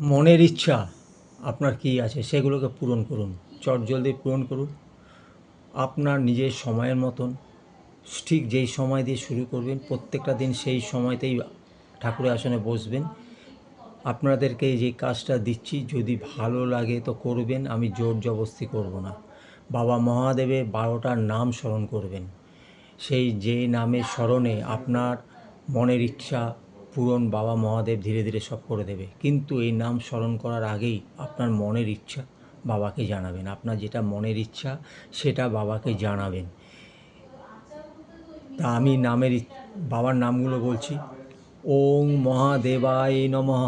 মনের ইচ্ছা আপনার কী আছে সেগুলোকে পূরণ করুন, চটজলদি পূরণ করুন আপনার নিজের সময়ের মতন। ঠিক যেই সময় দিয়ে শুরু করবেন প্রত্যেকটা দিন সেই সময়তেই ঠাকুরের আসনে বসবেন। আপনাদেরকে যে কাজটা দিচ্ছি যদি ভালো লাগে তো করবেন, আমি জোর জবরদস্তি করব না। বাবা মহাদেবের 12টা নাম স্মরণ করবেন। সেই যে নামের স্মরণে আপনার মনের ইচ্ছা পূরণ বাবা মহাদেব ধীরে ধীরে সব করে দেবে। কিন্তু এই নাম স্মরণ করার আগেই আপনার মনের ইচ্ছা বাবাকে জানাবেন। আপনার যেটা মনের ইচ্ছা সেটা বাবাকে জানাবেন। তা আমি বাবার নামগুলো বলছি। ওং মহাদেবায় নমঃ,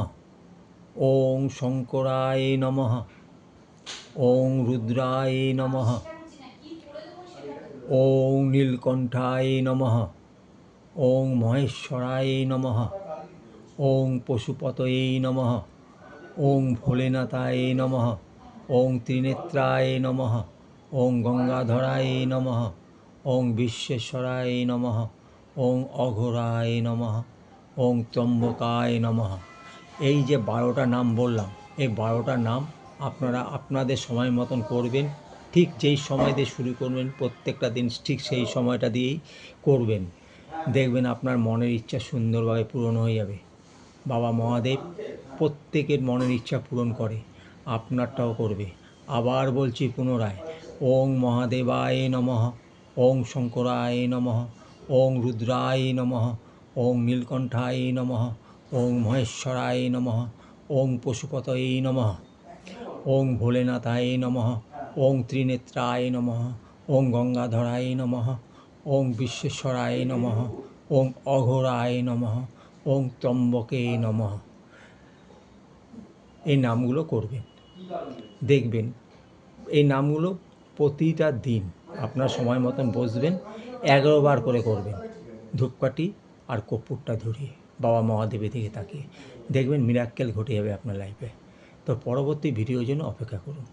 ওং শঙ্করায় নমঃ, ওং রুদ্রায় নমঃ, ওং নীলকণ্ঠায় নমঃ, ওং মহেশ্বরায় নমঃ, ওং পশুপতয়ে নমঃ, ওং ভোলেনাথায় নমঃ, ওং ত্রিনেত্রায় নমঃ, ওং গঙ্গাধরায় নমঃ, ওং বিশ্বেশ্বরায় নমঃ, ওং অঘোরায় নমঃ, ওং ত্র্যম্বকায় নমঃ। এই যে 12টা নাম বললাম, এই 12টা নাম আপনারা আপনাদের সময় মতন করবেন। ঠিক যেই সময় দিয়ে শুরু করবেন প্রত্যেকটা দিন ঠিক সেই সময়টা দিয়েই করবেন। দেখবেন আপনার মনের ইচ্ছা সুন্দরভাবে পূরণ হয়ে যাবে। বাবা মহাদেব প্রত্যেকের মনের ইচ্ছা পূরণ করে, আপনারটাও করবে। আবার বলছি পুনরায়, ওং মহাদেবায় নমঃ, ওং শঙ্করায় নমঃ, ওং রুদ্রায় নমঃ, ওং নীলকণ্ঠায় নমঃ, ওং মহেশ্বরায় নমঃ, ওং পশুপতয়ে নমঃ, ওং ভোলেনাথায় নমঃ, ওং ত্রিনেত্রায় নমঃ, ওং গঙ্গাধরায় নমঃ, ওং বিশ্বেশ্বরায় নমঃ, ওং অঘোরায় নমঃ, ওং ত্র্যম্বকে নমঃ। এই নামগুলো করবেন, দেখবেন এই নামগুলো প্রতিটা দিন আপনার সময় মতন বসবেন, 11 বার করে করবেন, ধূপকাঠি আর কর্পূরটা ধরিয়ে বাবা মহাদেবের দিকে তাকিয়ে। দেখবেন মিরাক্কেল ঘটে যাবে আপনার লাইফে। তো পরবর্তী ভিডিওর জন্য অপেক্ষা করুন।